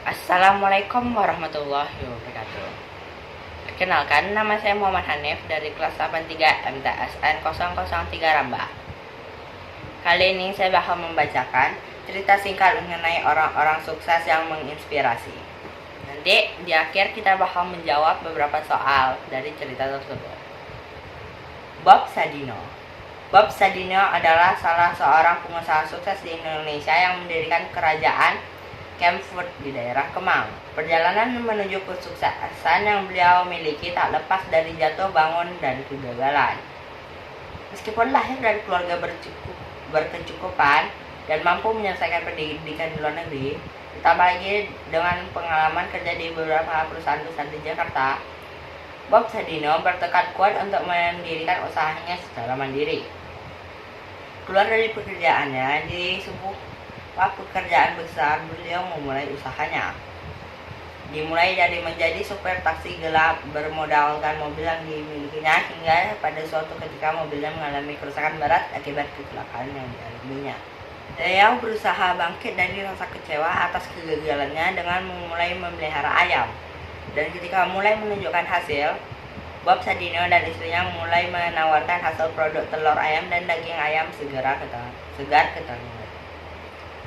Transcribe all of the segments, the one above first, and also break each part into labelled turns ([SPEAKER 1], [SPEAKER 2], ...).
[SPEAKER 1] Assalamualaikum warahmatullahi wabarakatuh. Perkenalkan, nama saya Muhammad Hanif dari kelas 83 MTSN 003 Rambah. Kali ini saya bakal membacakan cerita singkat mengenai orang-orang sukses yang menginspirasi. Nanti di akhir kita bakal menjawab beberapa soal dari cerita tersebut. Bob Sadino. Bob Sadino adalah salah seorang pengusaha sukses di Indonesia yang mendirikan kerajaan Kemfood di daerah Kemang. Perjalanan menuju kesuksesan yang beliau miliki tak lepas dari jatuh bangun dan kegagalan. Meskipun lahir dari keluarga berkecukupan dan mampu menyelesaikan pendidikan di luar negeri, ditambah lagi dengan pengalaman kerja di beberapa perusahaan besar di Jakarta, Bob Sadino bertekad kuat untuk mendirikan usahanya secara mandiri. Keluar dari pekerjaannya di sebuah pekerjaan besar, beliau memulai usahanya. Dimulai dari menjadi supir taksi gelap bermodalkan mobil yang dimilikinya, hingga pada suatu ketika mobilnya mengalami kerusakan berat akibat kecelakaan yang dialaminya. Beliau berusaha bangkit dari rasa kecewa atas kegagalannya dengan memulai memelihara ayam. Dan ketika mulai menunjukkan hasil, Bob Sadino dan istrinya mulai menawarkan hasil produk telur ayam dan daging ayam segar ke tetangga.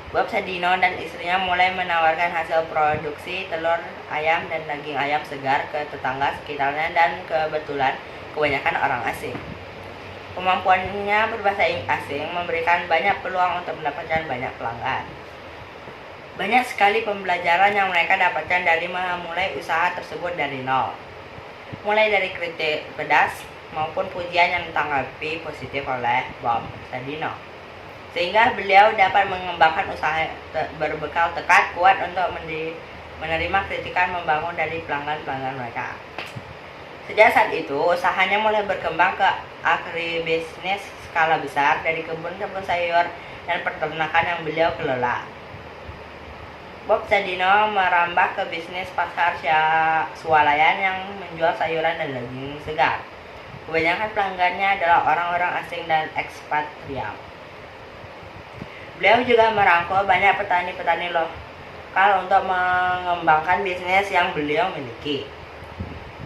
[SPEAKER 1] Bob Sadino dan istrinya mulai menawarkan hasil produksi telur ayam dan daging ayam segar ke tetangga sekitarnya, dan kebetulan kebanyakan orang asing. Kemampuannya berbahasa asing memberikan banyak peluang untuk mendapatkan banyak pelanggan. Banyak sekali pembelajaran yang mereka dapatkan dari memulai usaha tersebut dari nol. Mulai dari kritik pedas maupun pujian yang ditanggapi positif oleh Bob Sadino, sehingga beliau dapat mengembangkan usaha berbekal tekad kuat untuk menerima kritikan membangun dari pelanggan-pelanggan mereka. Sejak saat itu, usahanya mulai berkembang ke agribisnis skala besar, dari kebun-kebun sayur dan peternakan yang beliau kelola. Bob Sadino merambah ke bisnis pasar swalayan yang menjual sayuran dan daging segar. Kebanyakan pelanggannya adalah orang-orang asing dan ekspatriat. Beliau juga merangkul banyak petani-petani lokal untuk mengembangkan bisnis yang beliau miliki.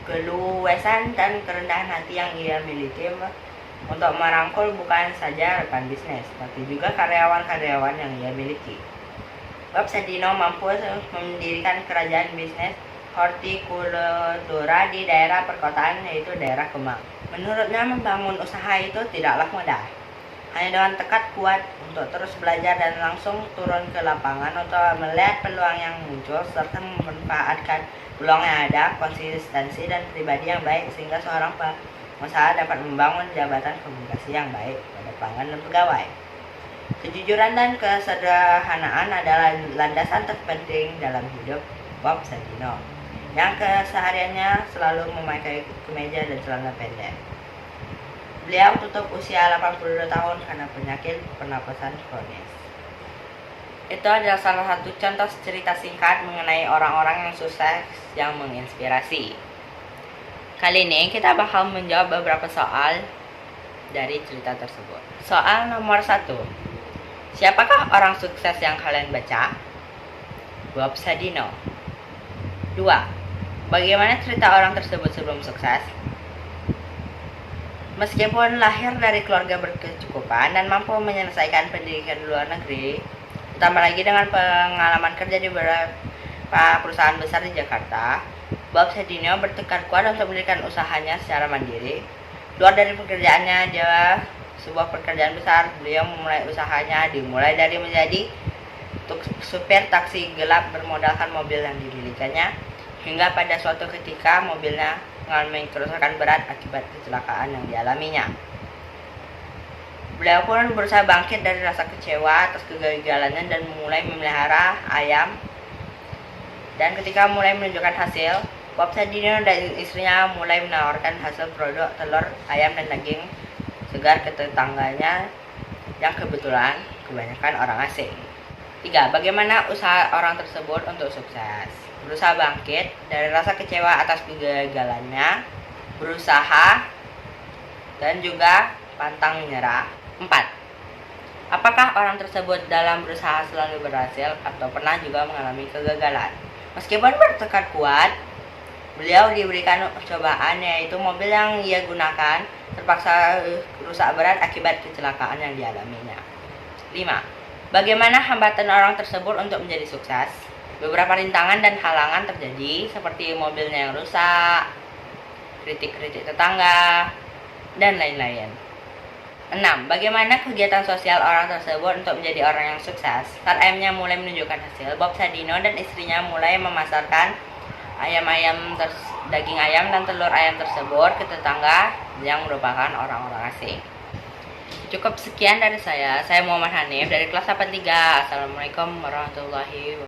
[SPEAKER 1] Keluasan dan kerendahan hati yang ia miliki untuk merangkul bukan saja rekan bisnis, tapi juga karyawan-karyawan yang ia miliki. Bob Sadino mampu mendirikan kerajaan bisnis hortikultura di daerah perkotaan, yaitu daerah Kemang. Menurutnya, membangun usaha itu tidaklah mudah. Hanya dengan tekad kuat untuk terus belajar dan langsung turun ke lapangan untuk melihat peluang yang muncul serta memanfaatkan peluang yang ada, konsistensi dan pribadi yang baik, sehingga seorang pengusaha dapat membangun jabatan komunikasi yang baik pada pelanggan dan pegawai. Kejujuran dan kesederhanaan adalah landasan terpenting dalam hidup Bob Sadino, yang kesehariannya selalu memakai kemeja dan celana pendek. Beliau tutup usia 82 tahun karena penyakit pernapasan kronis. Itu adalah salah satu contoh cerita singkat mengenai orang-orang yang sukses yang menginspirasi. Kali ini kita bakal menjawab beberapa soal dari cerita tersebut. Soal nomor 1. Siapakah orang sukses yang kalian baca? Bob Sadino. 2. Bagaimana cerita orang tersebut sebelum sukses? Meskipun lahir dari keluarga berkecukupan dan mampu menyelesaikan pendidikan di luar negeri, ditambah lagi dengan pengalaman kerja di beberapa perusahaan besar di Jakarta, Bob Sadino bertekad kuat untuk mendirikan usahanya secara mandiri. Keluar dari pekerjaannya sebuah pekerjaan besar, beliau memulai usahanya dimulai dari menjadi supir taksi gelap bermodalkan mobil yang dimilikinya, hingga pada suatu ketika mobilnya mengalami kerusakan berat akibat kecelakaan yang dialaminya. Beliau pun berusaha bangkit dari rasa kecewa atas kegagalannya dan mulai memelihara ayam. Dan ketika mulai menunjukkan hasil, Bob Sadino dan istrinya mulai menawarkan hasil produk telur ayam dan daging segar ke tetangganya, yang kebetulan kebanyakan orang asing. 3. Bagaimana usaha orang tersebut untuk sukses? Berusaha bangkit dari rasa kecewa atas kegagalannya, berusaha, dan juga pantang menyerah. 4. Apakah orang tersebut dalam berusaha selalu berhasil atau pernah juga mengalami kegagalan? Meskipun bertekad kuat, beliau diberikan cobaan, yaitu mobil yang ia gunakan terpaksa rusak berat akibat kecelakaan yang dialaminya. 5. Bagaimana hambatan orang tersebut untuk menjadi sukses? Beberapa rintangan dan halangan terjadi, seperti mobilnya yang rusak, kritik-kritik tetangga, dan lain-lain. 6. Bagaimana kegiatan sosial orang tersebut untuk menjadi orang yang sukses? Saat ayamnya mulai menunjukkan hasil, Bob Sadino dan istrinya mulai memasarkan daging ayam dan telur ayam tersebut ke tetangga yang merupakan orang-orang asing. Cukup sekian dari saya Muhammad Hanif dari kelas 83. Assalamualaikum warahmatullahi wabarakatuh.